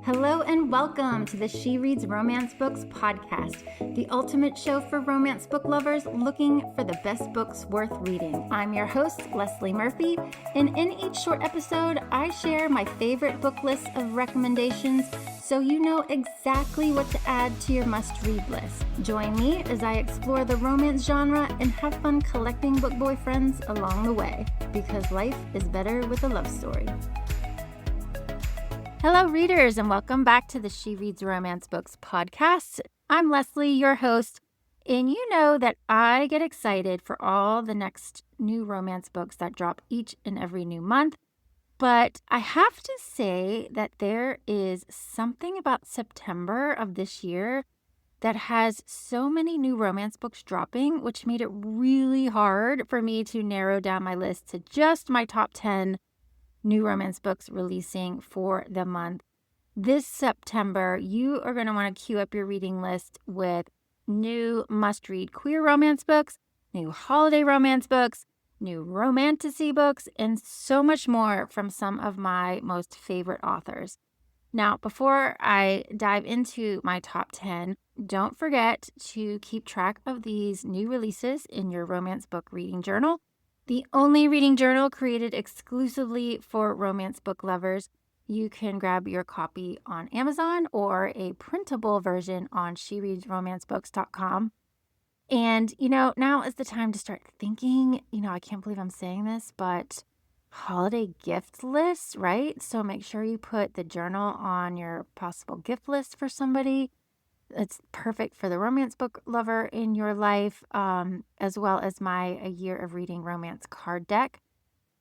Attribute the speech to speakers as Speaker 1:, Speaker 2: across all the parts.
Speaker 1: Hello and welcome to the She Reads Romance Books podcast, the ultimate show for romance book lovers looking for the best books worth reading. I'm your host, Leslie Murphy, and in each short episode, I share my favorite book list of recommendations so you know exactly what to add to your must-read list. Join me as I explore the romance genre and have fun collecting book boyfriends along the way, because life is better with a love story. Hello, readers, and welcome back to the She Reads Romance Books podcast. I'm Leslie, your host, and you know that I get excited for all the next new romance books that drop each and every new month. But I have to say that there is something about September of this year that has so many new romance books dropping, which made it really hard for me to narrow down my list to just my top 10 new romance books releasing for the month. This September, you are going to want to queue up your reading list with new must-read queer romance books, new holiday romance books, new romantasy books, and so much more from some of my most favorite authors. Now, before I dive into my top 10, don't forget to keep track of these new releases in your romance book reading journal. The only reading journal created exclusively for romance book lovers. You can grab your copy on Amazon or a printable version on shereadsromancebooks.com. And, now is the time to start thinking, I can't believe I'm saying this, but holiday gift lists, right? So make sure you put the journal on your possible gift list for somebody. It's perfect for the romance book lover in your life, as well as my A Year of Reading Romance card deck,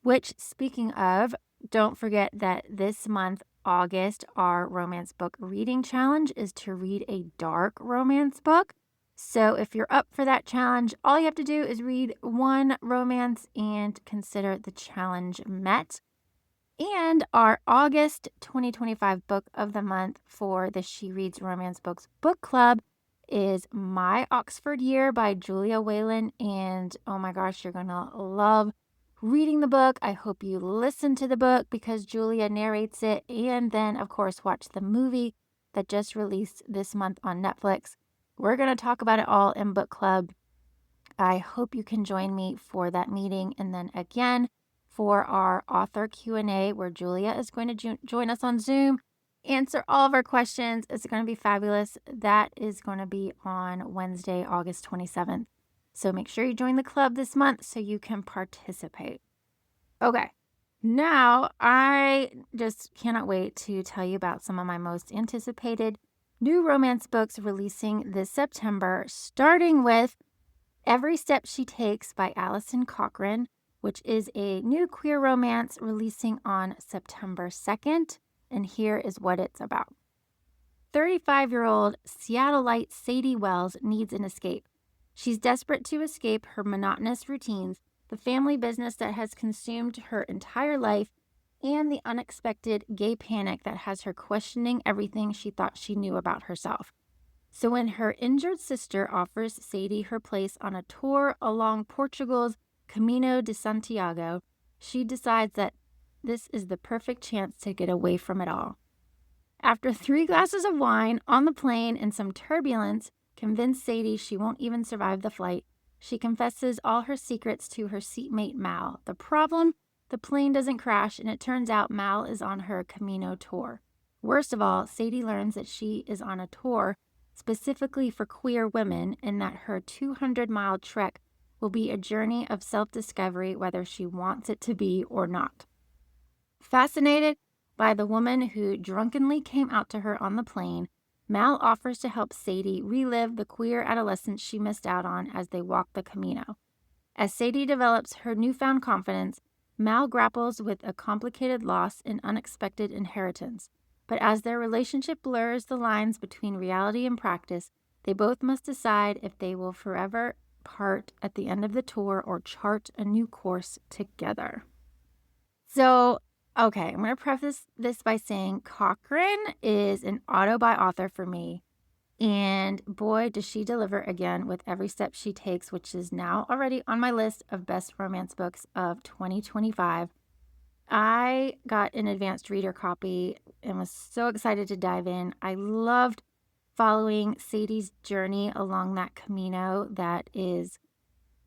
Speaker 1: which, speaking of, don't forget that this month, August, our romance book reading challenge is to read a dark romance book. So if you're up for that challenge, all you have to do is read one romance and consider the challenge met. And our August 2025 book of the month for the She Reads Romance Books book club is My Oxford Year by Julia Whelan. And oh my gosh, you're going to love reading the book. I hope you listen to the book because Julia narrates it. And then, of course, watch the movie that just released this month on Netflix. We're going to talk about it all in book club. I hope you can join me for that meeting. And then again, for our author Q&A, where Julia is going to join us on Zoom, answer all of our questions. It's going to be fabulous. That is going to be on Wednesday, August 27th. So make sure you join the club this month so you can participate. Okay, now I just cannot wait to tell you about some of my most anticipated new romance books releasing this September, starting with Every Step She Takes by Allison Cochran, which is a new queer romance releasing on September 2nd. And here is what it's about. 35-year-old Seattleite Sadie Wells needs an escape. She's desperate to escape her monotonous routines, the family business that has consumed her entire life, and the unexpected gay panic that has her questioning everything she thought she knew about herself. So when her injured sister offers Sadie her place on a tour along Portugal's Camino de Santiago, she decides that this is the perfect chance to get away from it all. After 3 glasses of wine on the plane and some turbulence convince Sadie she won't even survive the flight, she confesses all her secrets to her seatmate Mal. The problem? The plane doesn't crash, and it turns out Mal is on her Camino tour. Worst of all, Sadie learns that she is on a tour specifically for queer women and that her 200-mile trek will be a journey of self-discovery whether she wants it to be or not. Fascinated by the woman who drunkenly came out to her on the plane, Mal offers to help Sadie relive the queer adolescence she missed out on as they walk the Camino. As Sadie develops her newfound confidence, Mal grapples with a complicated loss and unexpected inheritance. But as their relationship blurs the lines between reality and practice, they both must decide if they will forever part at the end of the tour or chart a new course together. So, okay, I'm going to preface this by saying Cochran is an auto-buy author for me. And boy, does she deliver again with Every Step She Takes, which is now already on my list of best romance books of 2025. I got an advanced reader copy and was so excited to dive in. I loved following Sadie's journey along that Camino that is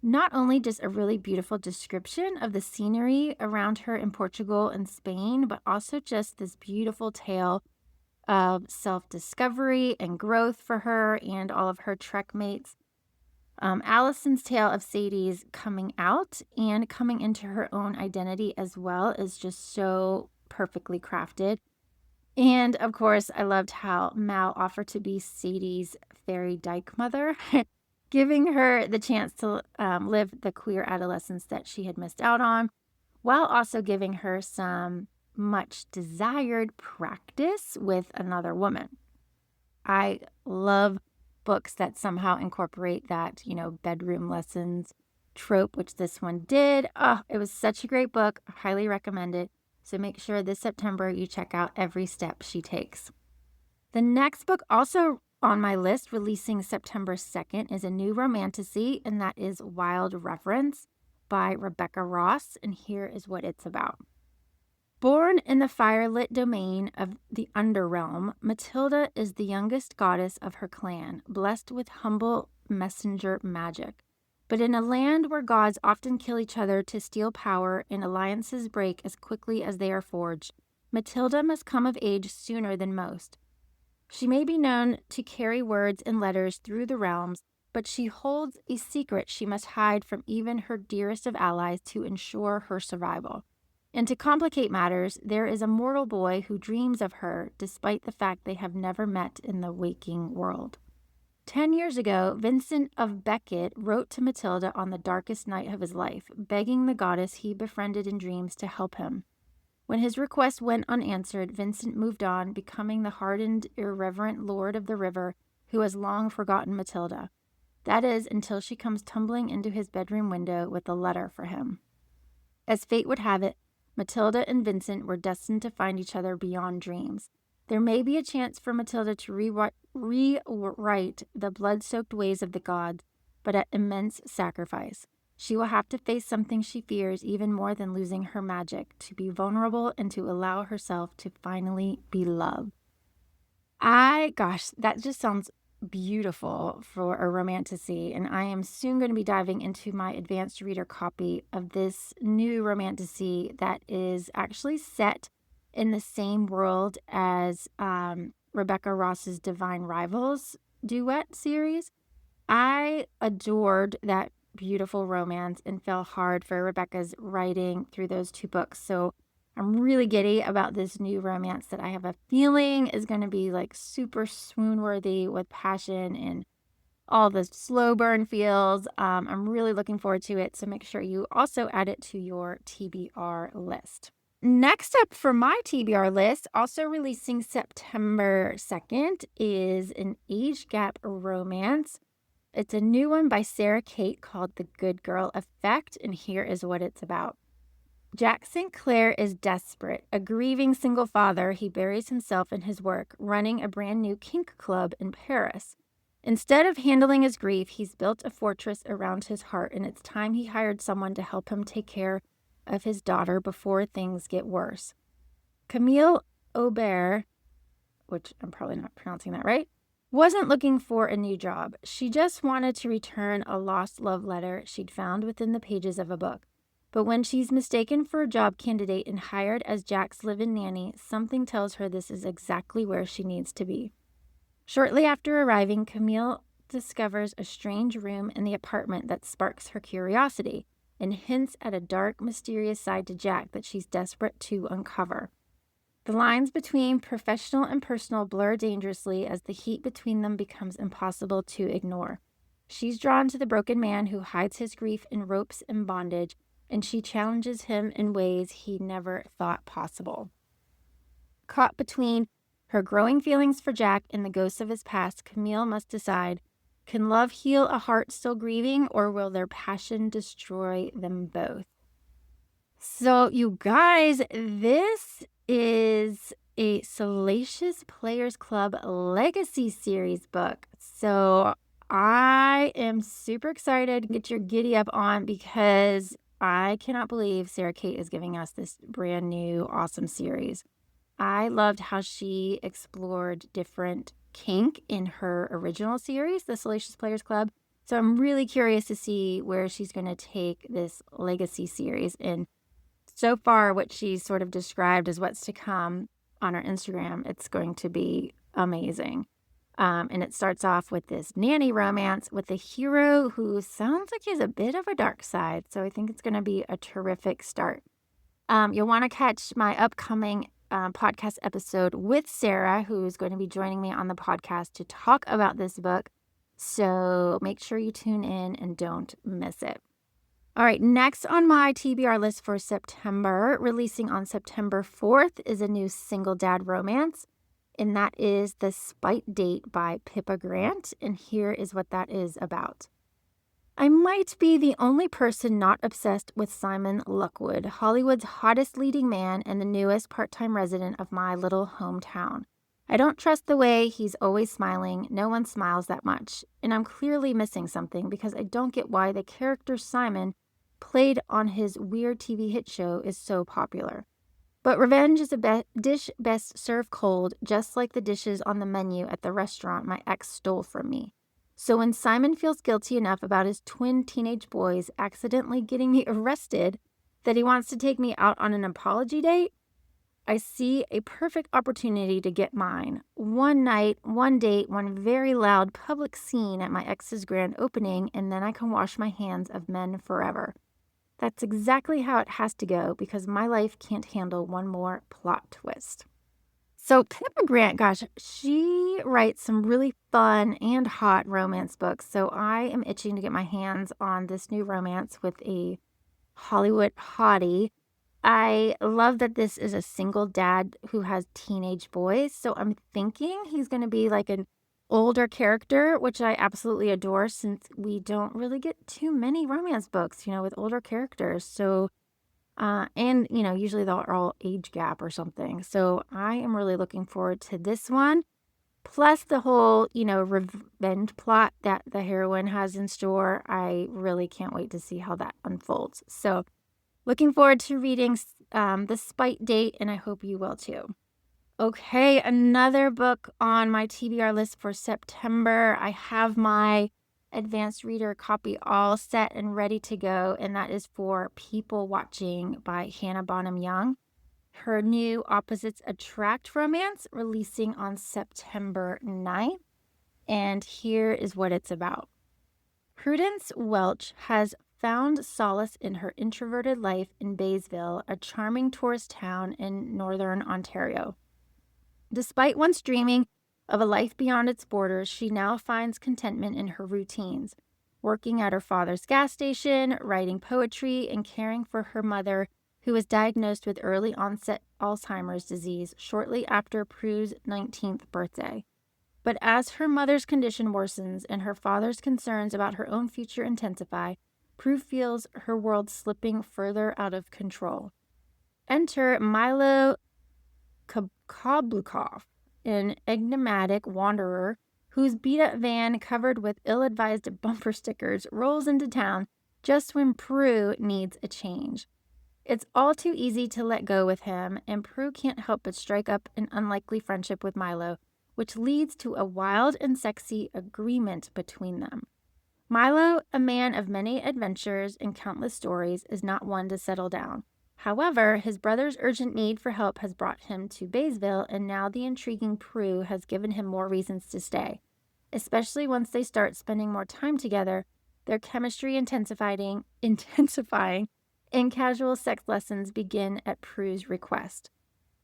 Speaker 1: not only just a really beautiful description of the scenery around her in Portugal and Spain, but also just this beautiful tale of self-discovery and growth for her and all of her trek mates. Allison's tale of Sadie's coming out and coming into her own identity as well is just so perfectly crafted. And of course, I loved how Mal offered to be Sadie's fairy dyke mother, giving her the chance to live the queer adolescence that she had missed out on, while also giving her some much desired practice with another woman. I love books that somehow incorporate that, bedroom lessons trope, which this one did. Oh, it was such a great book. I highly recommend it. So make sure this September you check out every step she takes. The next book also on my list, releasing September 2nd, is a new romantasy, and that is Wild Reverence by Rebecca Ross, and here is what it's about. Born in the firelit domain of the Underrealm, Matilda is the youngest goddess of her clan, blessed with humble messenger magic. But in a land where gods often kill each other to steal power and alliances break as quickly as they are forged, Matilda must come of age sooner than most. She may be known to carry words and letters through the realms, but she holds a secret she must hide from even her dearest of allies to ensure her survival. And to complicate matters, there is a mortal boy who dreams of her, despite the fact they have never met in the waking world. 10 years ago, Vincent of Beckett wrote to Matilda on the darkest night of his life, begging the goddess he befriended in dreams to help him. When his request went unanswered, Vincent moved on, becoming the hardened, irreverent lord of the river who has long forgotten Matilda. That is, until she comes tumbling into his bedroom window with a letter for him. As fate would have it, Matilda and Vincent were destined to find each other beyond dreams. There may be a chance for Matilda to rewrite the blood-soaked ways of the gods, but at immense sacrifice. She will have to face something she fears even more than losing her magic, to be vulnerable and to allow herself to finally be loved. That just sounds beautiful for a romantasy, and I am soon going to be diving into my advanced reader copy of this new romantasy that is actually set in the same world as Rebecca Ross's Divine Rivals duet series. I adored that beautiful romance and fell hard for Rebecca's writing through those two books. So I'm really giddy about this new romance that I have a feeling is going to be like super swoon worthy with passion and all the slow burn feels. I'm really looking forward to it. So make sure you also add it to your TBR list. Next up for my TBR list, also releasing September 2nd, is an age gap romance. It's a new one by Sarah Kate called The Good Girl Effect, and here is what it's about. Jack St. Clair is desperate. A grieving single father, he buries himself in his work, running a brand new kink club in Paris. Instead of handling his grief, he's built a fortress around his heart, and it's time he hired someone to help him take care of his daughter before things get worse. Camille Aubert, which I'm probably not pronouncing that right, wasn't looking for a new job. She just wanted to return a lost love letter she'd found within the pages of a book. But when she's mistaken for a job candidate and hired as Jack's live-in nanny, something tells her this is exactly where she needs to be. Shortly after arriving, Camille discovers a strange room in the apartment that sparks her curiosity and hints at a dark, mysterious side to Jack that she's desperate to uncover. The lines between professional and personal blur dangerously as the heat between them becomes impossible to ignore. She's drawn to the broken man who hides his grief in ropes and bondage, and she challenges him in ways he never thought possible. Caught between her growing feelings for Jack and the ghosts of his past, Camille must decide, can love heal a heart still grieving, or will their passion destroy them both? So, you guys, this is a Salacious Players Club Legacy Series book. So, I am super excited to get your giddy up on, because I cannot believe Sarah Kate is giving us this brand new awesome series. I loved how she explored different kink in her original series, The Salacious Players Club. So I'm really curious to see where she's going to take this legacy series. And so far, what she's sort of described as what's to come on her Instagram, it's going to be amazing. And it starts off with this nanny romance with a hero who sounds like he has a bit of a dark side. So I think it's going to be a terrific start. You'll want to catch my upcoming podcast episode with Sarah, who is going to be joining me on the podcast to talk about this book. So make sure you tune in and don't miss it. All right, next on my TBR list for September, releasing on September 4th, is a new single dad romance, and that is The Spite Date by Pippa Grant, and here is what that is about. I might be the only person not obsessed with Simon Lockwood, Hollywood's hottest leading man and the newest part-time resident of my little hometown. I don't trust the way he's always smiling. No one smiles that much. And I'm clearly missing something because I don't get why the character Simon, played on his weird TV hit show, is so popular. But revenge is a dish best served cold, just like the dishes on the menu at the restaurant my ex stole from me. So when Simon feels guilty enough about his twin teenage boys accidentally getting me arrested that he wants to take me out on an apology date, I see a perfect opportunity to get mine. One night, one date, one very loud public scene at my ex's grand opening, and then I can wash my hands of men forever. That's exactly how it has to go because my life can't handle one more plot twist. So Pippa Grant, gosh, she writes some really fun and hot romance books. So I am itching to get my hands on this new romance with a Hollywood hottie. I love that this is a single dad who has teenage boys. So I'm thinking he's going to be like an older character, which I absolutely adore since we don't really get too many romance books, with older characters. So and, usually they're all age gap or something. So I am really looking forward to this one. Plus the whole, revenge plot that the heroine has in store. I really can't wait to see how that unfolds. So looking forward to reading The Spite Date, and I hope you will too. Okay, another book on my TBR list for September. I have my advanced reader copy all set and ready to go, and that is for People Watching by Hannah Bonham Young. Her new Opposites Attract romance releasing on September 9th, and here is what it's about. Prudence Welch has found solace in her introverted life in Baysville, a charming tourist town in northern Ontario. Despite once dreaming of a life beyond its borders, she now finds contentment in her routines, working at her father's gas station, writing poetry, and caring for her mother, who was diagnosed with early onset Alzheimer's disease shortly after Prue's 19th birthday. But as her mother's condition worsens and her father's concerns about her own future intensify, Prue feels her world slipping further out of control. Enter Milo Kablukov, an enigmatic wanderer whose beat-up van covered with ill-advised bumper stickers rolls into town just when Prue needs a change. It's all too easy to let go with him, and Prue can't help but strike up an unlikely friendship with Milo, which leads to a wild and sexy agreement between them. Milo, a man of many adventures and countless stories, is not one to settle down. However, his brother's urgent need for help has brought him to Baysville, and now the intriguing Prue has given him more reasons to stay. Especially once they start spending more time together, their chemistry intensifying, and casual sex lessons begin at Prue's request.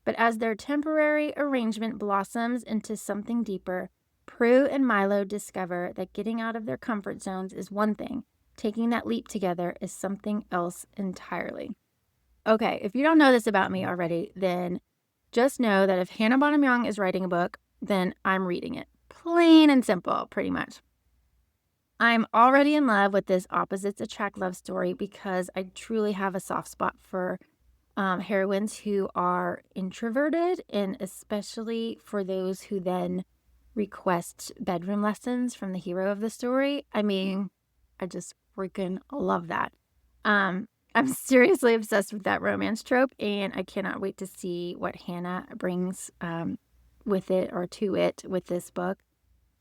Speaker 1: But as their temporary arrangement blossoms into something deeper, Prue and Milo discover that getting out of their comfort zones is one thing, taking that leap together is something else entirely. Okay, if you don't know this about me already, then just know that if Hannah Bonham Young is writing a book, then I'm reading it. Plain and simple, pretty much. I'm already in love with this Opposites Attract love story because I truly have a soft spot for heroines who are introverted, and especially for those who then request bedroom lessons from the hero of the story. I mean, I just freaking love that. I'm seriously obsessed with that romance trope, and I cannot wait to see what Hannah brings with it or to it with this book.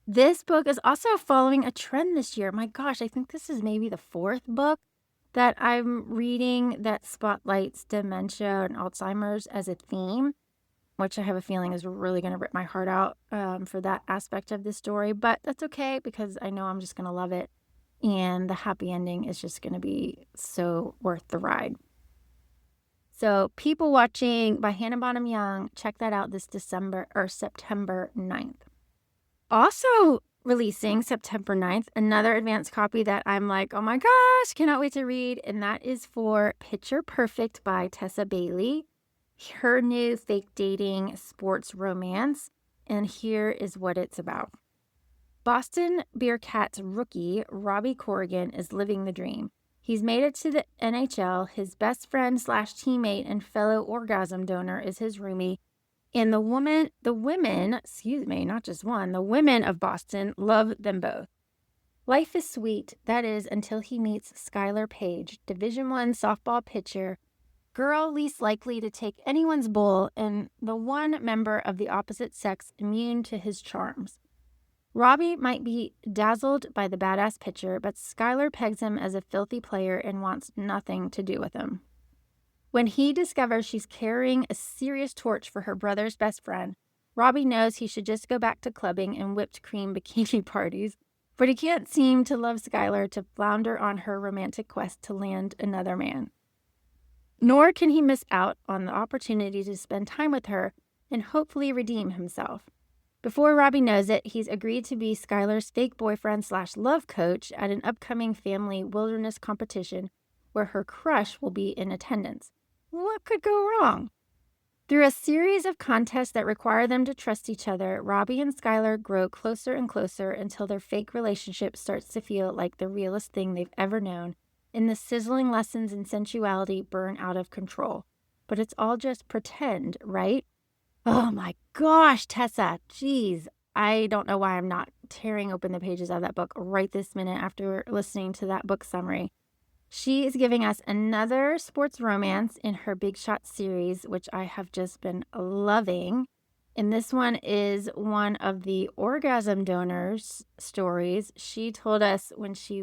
Speaker 1: This book is also following a trend this year. My gosh, I think this is maybe the fourth book that I'm reading that spotlights dementia and Alzheimer's as a theme, which I have a feeling is really going to rip my heart out for that aspect of the story. But that's okay because I know I'm just going to love it. And the happy ending is just going to be so worth the ride. So, People Watching by Hannah Bonham Young, check that out this September 9th. Also releasing September 9th, another advanced copy that I'm like, oh my gosh, cannot wait to read. And that is for Picture Perfect by Tessa Bailey, her new fake dating sports romance. And here is what it's about. Boston Bearcats rookie Robbie Corrigan is living the dream. He's made it to the NHL. His best friend / teammate and fellow orgasm donor is his roomie. And the women, not just one, the women of Boston love them both. Life is sweet, that is, until he meets Skylar Page, Division I softball pitcher, girl least likely to take anyone's bull, and the one member of the opposite sex immune to his charms. Robbie might be dazzled by the badass pitcher, but Skylar pegs him as a filthy player and wants nothing to do with him. When he discovers she's carrying a serious torch for her brother's best friend, Robbie knows he should just go back to clubbing and whipped cream bikini parties, but he can't seem to love Skylar to flounder on her romantic quest to land another man. Nor can he miss out on the opportunity to spend time with her and hopefully redeem himself. Before Robbie knows it, he's agreed to be Skylar's fake boyfriend / love coach at an upcoming family wilderness competition where her crush will be in attendance. What could go wrong? Through a series of contests that require them to trust each other, Robbie and Skylar grow closer and closer until their fake relationship starts to feel like the realest thing they've ever known, and the sizzling lessons in sensuality burn out of control. But it's all just pretend, right? Oh my gosh, Tessa, geez. I don't know why I'm not tearing open the pages of that book right this minute after listening to that book summary. She is giving us another sports romance in her Big Shot series, which I have just been loving. And this one is one of the orgasm donors stories. She told us when she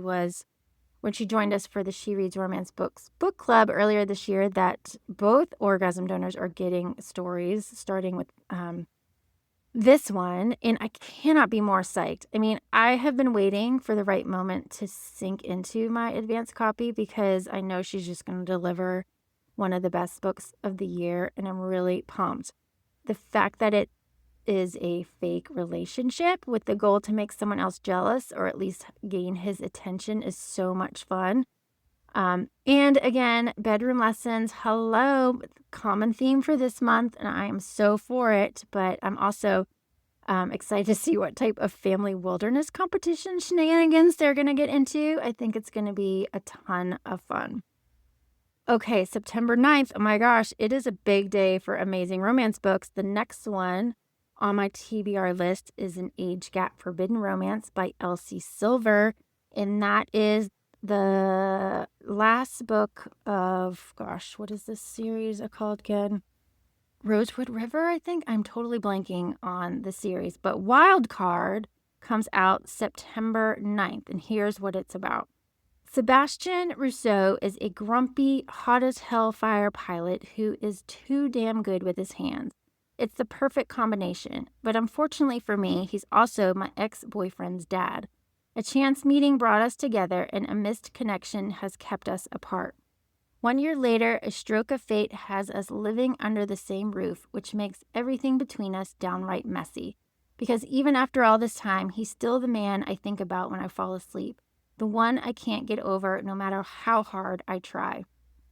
Speaker 1: joined us for the She Reads Romance Books book club earlier this year that both orgasm donors are getting stories, starting with this one, and I cannot be more psyched. I mean, I have been waiting for the right moment to sink into my advanced copy because I know she's just going to deliver one of the best books of the year, and I'm really pumped. The fact that it is a fake relationship with the goal to make someone else jealous or at least gain his attention is so much fun. And again, bedroom lessons, hello, common theme for this month, and I am so for it, but I'm also excited to see what type of family wilderness competition shenanigans they're going to get into. I think it's going to be a ton of fun. Okay, September 9th, oh my gosh, it is a big day for amazing romance books. The next one on my TBR list is An Age Gap Forbidden Romance by Elsie Silver, and that is the last book of, gosh, what is this series called again? Rosewood River, I think. I'm totally blanking on the series, but Wild Card comes out September 9th, and here's what it's about. Sebastian Rousseau is a grumpy, hot as hell fire pilot who is too damn good with his hands. It's the perfect combination, but unfortunately for me, he's also my ex-boyfriend's dad. A chance meeting brought us together, and a missed connection has kept us apart. 1 year later, a stroke of fate has us living under the same roof, which makes everything between us downright messy. Because even after all this time, he's still the man I think about when I fall asleep, the one I can't get over no matter how hard I try.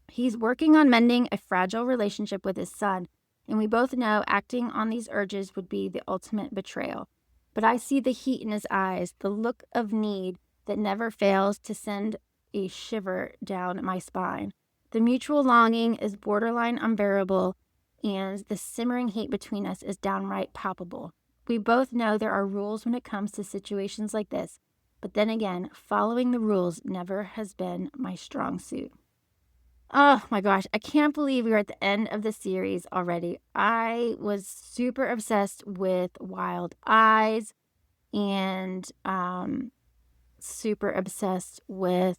Speaker 1: He's working on mending a fragile relationship with his son, and we both know acting on these urges would be the ultimate betrayal. But I see the heat in his eyes, the look of need that never fails to send a shiver down my spine. The mutual longing is borderline unbearable, and the simmering heat between us is downright palpable. We both know there are rules when it comes to situations like this, but then again, following the rules never has been my strong suit. Oh my gosh, I can't believe we are at the end of the series already. I was super obsessed with Wild Eyes and super obsessed with,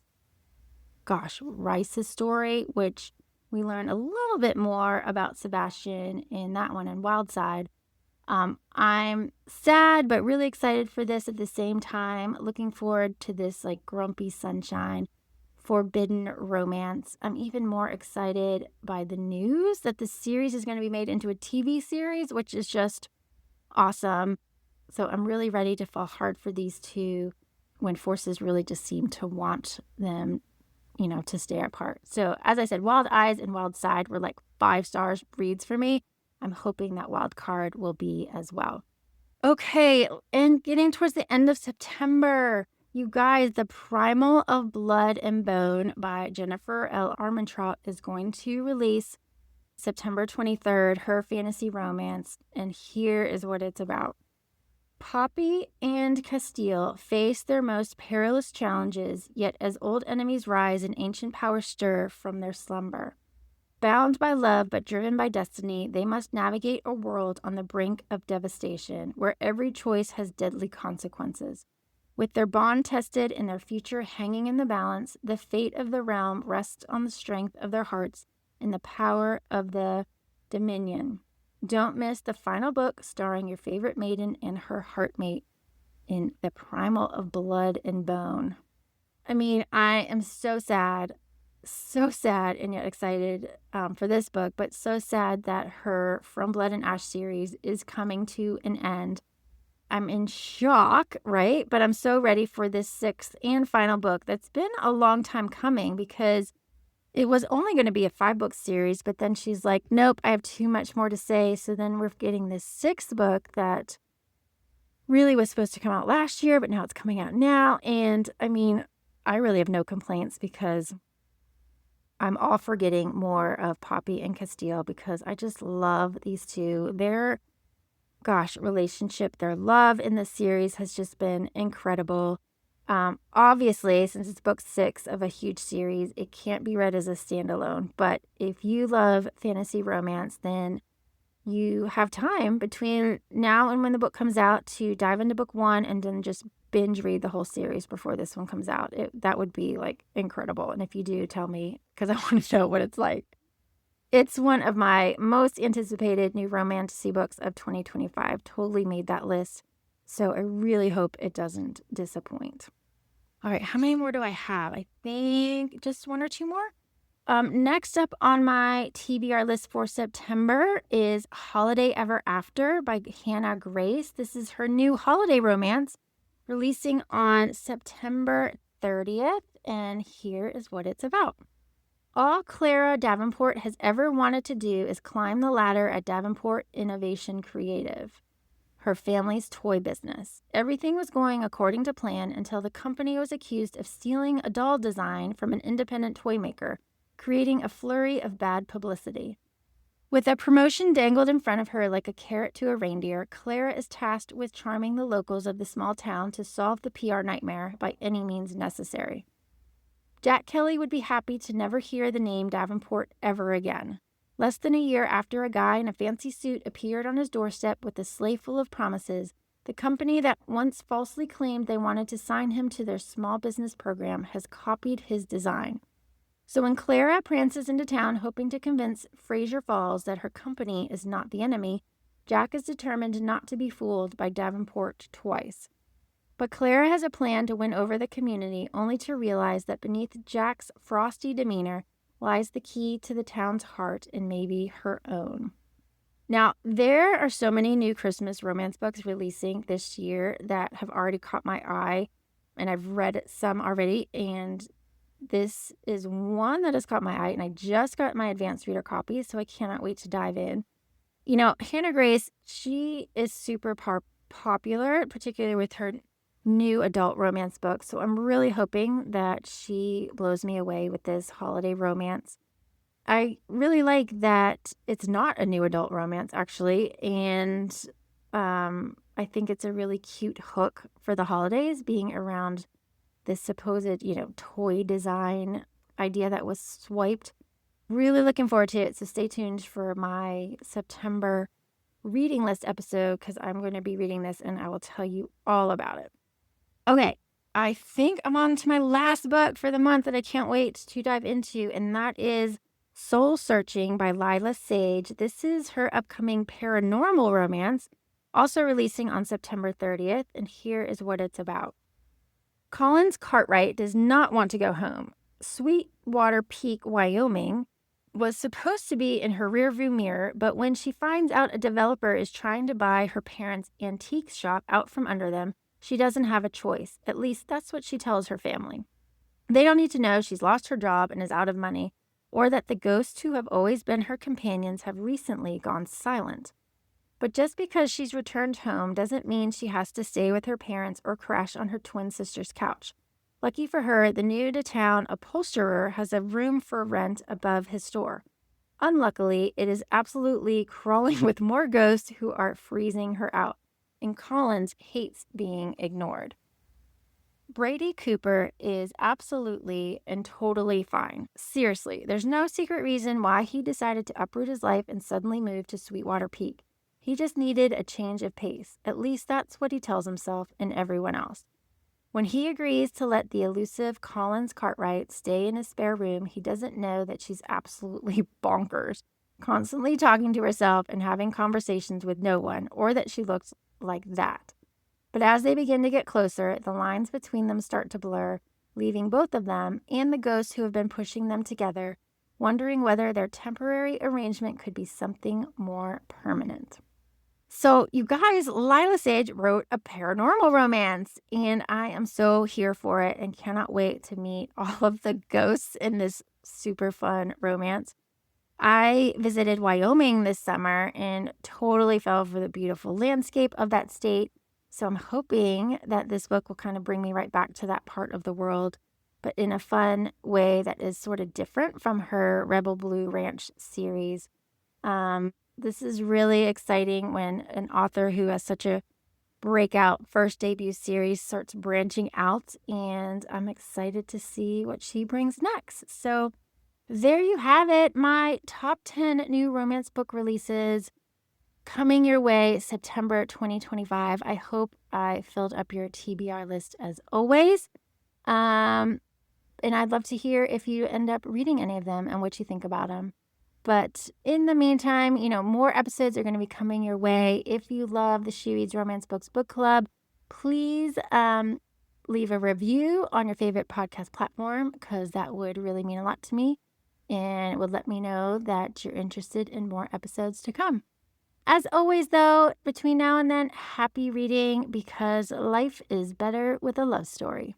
Speaker 1: gosh, Rice's story, which we learn a little bit more about Sebastian in that one in Wild Side. I'm sad but really excited for this at the same time. Looking forward to this like grumpy sunshine, forbidden romance. I'm even more excited by the news that the series is going to be made into a TV series, which is just awesome. So I'm really ready to fall hard for these two when forces really just seem to want them, to stay apart. So as I said, Wild Eyes and Wild Side were like 5 stars reads for me. I'm hoping that Wild Card will be as well. Okay, and getting towards the end of September, you guys, The Primal of Blood and Bone by Jennifer L. Armentrout is going to release September 23rd, her fantasy romance, and here is what it's about. Poppy and Castile face their most perilous challenges, yet as old enemies rise and ancient powers stir from their slumber. Bound by love but driven by destiny, they must navigate a world on the brink of devastation, where every choice has deadly consequences. With their bond tested and their future hanging in the balance, the fate of the realm rests on the strength of their hearts and the power of the Dominion. Don't miss the final book starring your favorite maiden and her heartmate in The Primal of Blood and Bone. I mean, I am so sad and yet excited for this book, but so sad that her From Blood and Ash series is coming to an end. I'm in shock, right? But I'm so ready for this 6th and final book that's been a long time coming because it was only going to be a 5-book series, but then she's like, nope, I have too much more to say. So then we're getting this 6th book that really was supposed to come out last year, but now it's coming out now. And I mean, I really have no complaints because I'm all for getting more of Poppy and Castile because I just love these two. Their, relationship, their love in this series has just been incredible. Obviously, since it's book 6 of a huge series, it can't be read as a standalone. But if you love fantasy romance, then you have time between now and when the book comes out to dive into book 1 and then just binge read the whole series before this one comes out. That would be like incredible. And if you do, tell me because I want to know what it's like. It's one of my most anticipated new romantasy books of 2025. Totally made that list. So I really hope it doesn't disappoint. All right, how many more do I have? I think just 1 or 2 more. Next up on my TBR list for September is Holiday Ever After by Hannah Grace. This is her new holiday romance releasing on September 30th, and here is what it's about. All Clara Davenport has ever wanted to do is climb the ladder at Davenport Innovation Creative, her family's toy business. Everything was going according to plan until the company was accused of stealing a doll design from an independent toy maker, creating a flurry of bad publicity. With a promotion dangled in front of her like a carrot to a reindeer, Clara is tasked with charming the locals of the small town to solve the PR nightmare by any means necessary. Jack Kelly would be happy to never hear the name Davenport ever again. Less than a year after a guy in a fancy suit appeared on his doorstep with a sleigh full of promises, the company that once falsely claimed they wanted to sign him to their small business program has copied his design. So when Clara prances into town hoping to convince Fraser Falls that her company is not the enemy, Jack is determined not to be fooled by Davenport twice. But Clara has a plan to win over the community, only to realize that beneath Jack's frosty demeanor lies the key to the town's heart and maybe her own. Now, there are so many new Christmas romance books releasing this year that have already caught my eye, and I've read some already, and this is one that has caught my eye, and I just got my advanced reader copy, so I cannot wait to dive in. Hannah Grace, she is super popular, particularly with her new adult romance book, so I'm really hoping that she blows me away with this holiday romance. I really like that it's not a new adult romance, actually, and I think it's a really cute hook for the holidays, being around this supposed, toy design idea that was swiped Really looking forward to it. So stay tuned for my September reading list episode because I'm going to be reading this and I will tell you all about it. Okay, I think I'm on to my last book for the month that I can't wait to dive into, and that is Soul Searching by Lila Sage. This is her upcoming paranormal romance, also releasing on September 30th, and here is what it's about. Collins Cartwright does not want to go home. Sweetwater Peak, Wyoming, was supposed to be in her rearview mirror, but when she finds out a developer is trying to buy her parents' antique shop out from under them, she doesn't have a choice. At least that's what she tells her family. They don't need to know she's lost her job and is out of money, or that the ghosts who have always been her companions have recently gone silent. But just because she's returned home doesn't mean she has to stay with her parents or crash on her twin sister's couch. Lucky for her, the new-to-town upholsterer has a room for rent above his store. Unluckily, it is absolutely crawling with more ghosts who are freezing her out, and Collins hates being ignored. Brady Cooper is absolutely and totally fine. Seriously, there's no secret reason why he decided to uproot his life and suddenly move to Sweetwater Peak. He just needed a change of pace. At least that's what he tells himself and everyone else. When he agrees to let the elusive Collins Cartwright stay in his spare room, he doesn't know that she's absolutely bonkers, constantly talking to herself and having conversations with no one, or that she looks like that. But as they begin to get closer, the lines between them start to blur, leaving both of them and the ghosts who have been pushing them together, wondering whether their temporary arrangement could be something more permanent. So, you guys, Lila Sage wrote a paranormal romance, and I am so here for it and cannot wait to meet all of the ghosts in this super fun romance. I visited Wyoming this summer and totally fell for the beautiful landscape of that state. So I'm hoping that this book will kind of bring me right back to that part of the world, but in a fun way that is sort of different from her Rebel Blue Ranch series. This is really exciting when an author who has such a breakout first debut series starts branching out, and I'm excited to see what she brings next. So there you have it, my top 10 new romance book releases coming your way September 2025. I hope I filled up your TBR list as always. And I'd love to hear if you end up reading any of them and what you think about them. But in the meantime, more episodes are going to be coming your way. If you love the She Reads Romance Books Book Club, please leave a review on your favorite podcast platform because that would really mean a lot to me. And it would let me know that you're interested in more episodes to come. As always, though, between now and then, happy reading because life is better with a love story.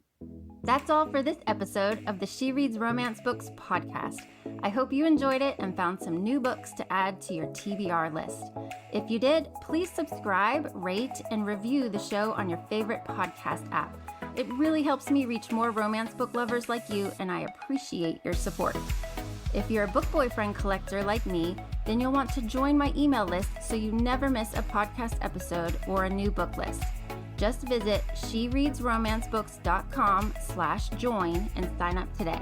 Speaker 1: That's all for this episode of the She Reads Romance Books podcast. I hope you enjoyed it and found some new books to add to your TBR list. If you did, please subscribe, rate, and review the show on your favorite podcast app. It really helps me reach more romance book lovers like you, and I appreciate your support. If you're a book boyfriend collector like me, then you'll want to join my email list so you never miss a podcast episode or a new book list. Just visit shereadsromancebooks.com/join and sign up today.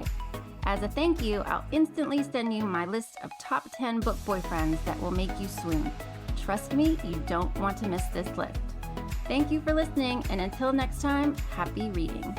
Speaker 1: As a thank you, I'll instantly send you my list of top 10 book boyfriends that will make you swoon. Trust me, you don't want to miss this list. Thank you for listening, and until next time, happy reading.